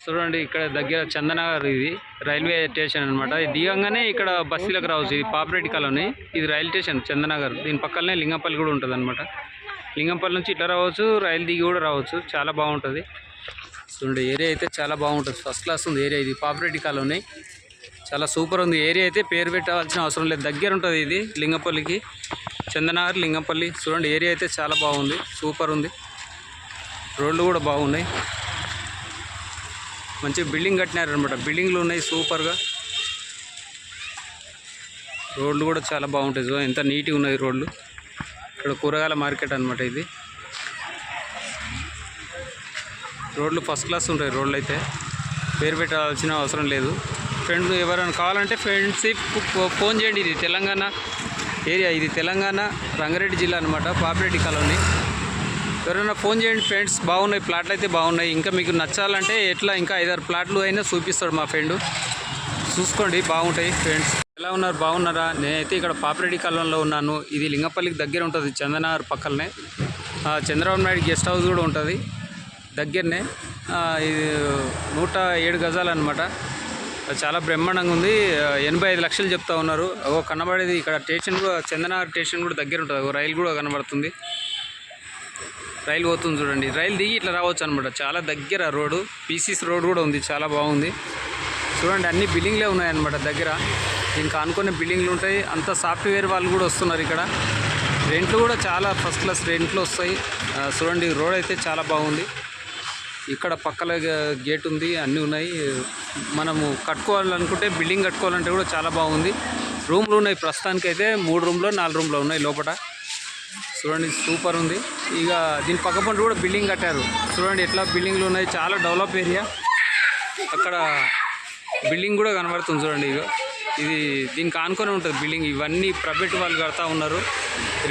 చూడండి ఇక్కడ దగ్గర చందనగర్ ఇది రైల్వే స్టేషన్ అనమాట. ఇది దిగంగానే ఇక్కడ బస్సులకు రావచ్చు. ఇది పాపరెడ్డి కాలనీ, ఇది రైల్వే స్టేషన్ చందనగర్. దీని పక్కనే లింగంపల్లి కూడా ఉంటుంది అనమాట. లింగంపల్లి నుంచి ఇట్లా రావచ్చు, రైలు దిగి కూడా రావచ్చు. చాలా బాగుంటుంది. చూడండి ఏరియా అయితే చాలా బాగుంటుంది, ఫస్ట్ క్లాస్ ఉంది ఏరియా. ఇది పాపరెడ్డి కాలనీ, చాలా సూపర్ ఉంది ఏరియా. అయితే పేరు పెట్టాల్సిన అవసరం లేదు, దగ్గర ఉంటుంది ఇది లింగంపల్లికి. చందనగర్ లింగంపల్లి చూడండి ఏరియా అయితే చాలా బాగుంది, సూపర్ ఉంది. రోడ్లు కూడా బాగున్నాయి, మంచి బిల్డింగ్ కట్టినారనమాట. బిల్డింగ్లు ఉన్నాయి సూపర్గా, రోడ్లు కూడా చాలా బాగుంటాయి. ఎంత నీట్గా ఉన్నాయి రోడ్లు. ఇక్కడ కూరగాయల మార్కెట్ అనమాట ఇది. రోడ్లు ఫస్ట్ క్లాస్ ఉంటాయి రోడ్లు అయితే, పేరు పెట్టాల్సిన అవసరం లేదు. ఫ్రెండ్స్ ఎవరైనా కావాలంటే ఫ్రెండ్షిప్ ఫోన్ చేయండి. ఇది తెలంగాణ ఏరియా, ఇది తెలంగాణ రంగారెడ్డి జిల్లా అనమాట, పాపిరెడ్డి కాలనీ. ఎవరైనా ఫోన్ చేయండి ఫ్రెండ్స్. బాగున్నాయి ప్లాట్లు అయితే బాగున్నాయి. ఇంకా మీకు నచ్చాలంటే ఎట్లా ఇంకా 5-6 ప్లాట్లు అయినా చూపిస్తాడు మా ఫ్రెండ్, చూసుకోండి బాగుంటాయి. ఫ్రెండ్స్ ఎలా ఉన్నారు, బాగున్నారా? నేనైతే ఇక్కడ పాపిరెడ్డి కాలనీలో ఉన్నాను. ఇది లింగంపల్లికి దగ్గర ఉంటుంది, చందనగర్ పక్కనే. చంద్రబాబు నాయుడు గెస్ట్ హౌస్ కూడా ఉంటుంది దగ్గరనే. ఇది 107 గజాలు అనమాట, చాలా బ్రహ్మాండంగా ఉంది. 85 లక్షలు చెప్తా ఉన్నారు. కనబడేది ఇక్కడ స్టేషన్ కూడా, చందనగర్ స్టేషన్ కూడా దగ్గర ఉంటుంది. రైలు కూడా కనబడుతుంది, రైలు పోతుంది చూడండి. రైలు దిగి ఇట్లా రావచ్చు అనమాట, చాలా దగ్గర రోడ్డు. పీసీసీ రోడ్ కూడా ఉంది, చాలా బాగుంది. చూడండి అన్ని బిల్డింగ్లే ఉన్నాయన్నమాట దగ్గర. దీనికి అనుకునే బిల్డింగ్లు ఉంటాయి. అంతా సాఫ్ట్వేర్ వాళ్ళు కూడా వస్తున్నారు ఇక్కడ. రెంట్లు కూడా చాలా ఫస్ట్ క్లాస్ రెంట్లు వస్తాయి. చూడండి రోడ్ అయితే చాలా బాగుంది. ఇక్కడ పక్కల గేట్ ఉంది, అన్నీ ఉన్నాయి. మనము కట్టుకోవాలనుకుంటే బిల్డింగ్ కట్టుకోవాలంటే కూడా చాలా బాగుంది. రూమ్లు ఉన్నాయి ప్రస్తుతానికైతే 3 రూమ్లో 4 రూమ్లో ఉన్నాయి లోపల. చూడండి సూపర్ ఉంది. ఇక దీని పక్క పంట కూడా బిల్డింగ్ కట్టారు. చూడండి ఎట్లా బిల్డింగ్లు ఉన్నాయి, చాలా డెవలప్ ఏరియా. అక్కడ బిల్డింగ్ కూడా కనబడుతుంది చూడండి. ఇక ఇది దీనికి ఆనుకొని ఉంటుంది బిల్డింగ్. ఇవన్నీ ప్రైవేట్ వాళ్ళు కడతా ఉన్నారు.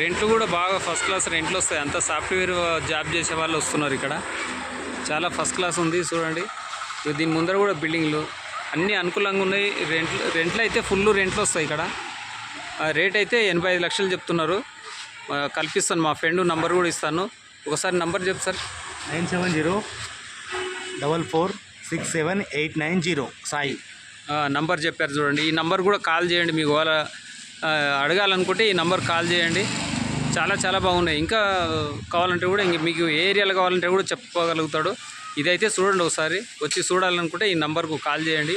రెంట్లు కూడా బాగా ఫస్ట్ క్లాస్ రెంట్లు వస్తాయి. అంతా సాఫ్ట్వేర్ జాబ్ చేసే వాళ్ళు వస్తున్నారు ఇక్కడ. చాలా ఫస్ట్ క్లాస్ ఉంది చూడండి. దీని ముందర కూడా బిల్డింగ్లు అన్నీ అనుకూలంగా ఉన్నాయి. రెంట్లు అయితే ఫుల్ రెంట్లు వస్తాయి ఇక్కడ. రేట్ అయితే 85 లక్షలు చెప్తున్నారు. కల్పిస్తాను, మా ఫ్రెండ్ నంబర్ కూడా ఇస్తాను. ఒకసారి నంబర్ చెప్పు సార్. 9704467890 సాయి నంబర్ చెప్పారు చూడండి. ఈ నంబర్ కూడా కాల్ చేయండి. మీకు వాళ్ళ అడగాలనుకుంటే ఈ నంబర్ కాల్ చేయండి. చాలా చాలా బాగున్నాయి. ఇంకా కావాలంటే కూడా ఇంక మీకు ఏ ఏరియాలో కావాలంటే కూడా చెప్పగలుగుతాడు. ఇదైతే చూడండి, ఒకసారి వచ్చి చూడాలనుకుంటే ఈ నంబర్కు కాల్ చేయండి.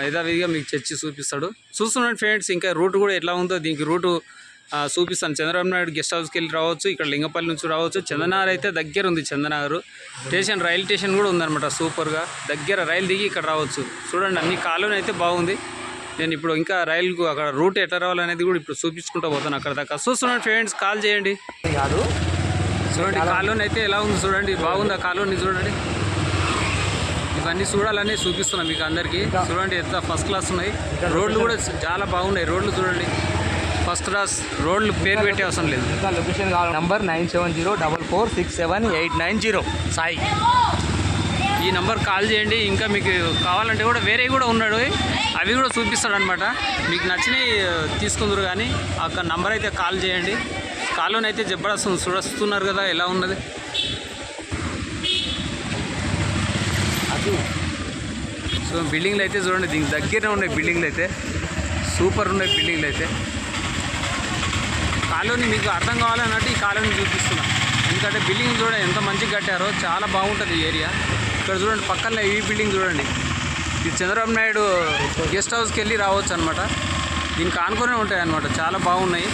యథావిధిగా మీకు చర్చి చూపిస్తాడు. చూస్తున్నాడు ఫ్రెండ్స్. ఇంకా రూట్ కూడా ఎట్లా ఉందో దీనికి రూటు చూపిస్తాను. చంద్రబాబు నాయుడు గెస్ట్ హౌస్కి వెళ్ళి రావచ్చు, ఇక్కడ లింగంపల్లి నుంచి రావచ్చు. చందనగర్ అయితే దగ్గర ఉంది, చందనగర్ స్టేషన్ రైలు స్టేషన్ కూడా ఉందన్నమాట సూపర్గా. దగ్గర రైలు దిగి ఇక్కడ రావచ్చు. చూడండి అన్ని కాలనీ అయితే బాగుంది. నేను ఇప్పుడు ఇంకా రైలుకు అక్కడ రూట్ ఎట్లా రావాలనేది కూడా ఇప్పుడు చూపించుకుంటూ పోతాను అక్కడ దాకా. చూస్తున్నాడు ఫ్రెండ్స్, కాల్ చేయండి. కాదు చూడండి కాలనీ అయితే ఎలా ఉంది చూడండి, బాగుంది ఆ కాలనీ చూడండి. ఇవన్నీ చూడాలని చూపిస్తున్నాం మీకు అందరికీ. చూడండి ఎంత ఫస్ట్ క్లాస్ ఉన్నాయి. రోడ్లు కూడా చాలా బాగున్నాయి. రోడ్లు చూడండి ఫస్ట్ క్లాస్ రోడ్లు, పేరు పెట్టే అవసరం లేదు. ఇంకా లొకేషన్ కావాలి. నంబర్ 9704467890 సాయి. ఈ నెంబర్ కాల్ చేయండి. ఇంకా మీకు కావాలంటే కూడా వేరే కూడా ఉన్నాడు, అవి కూడా చూపిస్తాడు అనమాట. మీకు నచ్చినవి తీసుకుందరు. కానీ అక్కడ నంబర్ అయితే కాల్ చేయండి. కాల్లోనే అయితే జబర్దస్త్ చూస్తున్నారు కదా ఎలా ఉన్నది. సో బిల్డింగ్లు అయితే చూడండి, దీనికి దగ్గరనే ఉన్నాయి బిల్డింగ్లు అయితే, సూపర్ ఉన్నాయి బిల్డింగ్లు అయితే. కాలనీ మీకు అర్థం కావాలన్నట్టు ఈ కాలనీ చూపిస్తున్నా. ఎందుకంటే బిల్డింగ్ చూడండి ఎంత మంచిగా కట్టారో, చాలా బాగుంటుంది ఈ ఏరియా. ఇక్కడ చూడండి పక్కనే ఈ బిల్డింగ్ చూడండి, ఇది చంద్రబాబు నాయుడు గెస్ట్ హౌస్కి వెళ్ళి రావచ్చు అనమాట. దీనికి ఆనుకొనే ఉంటాయి అన్నమాట, చాలా బాగున్నాయి.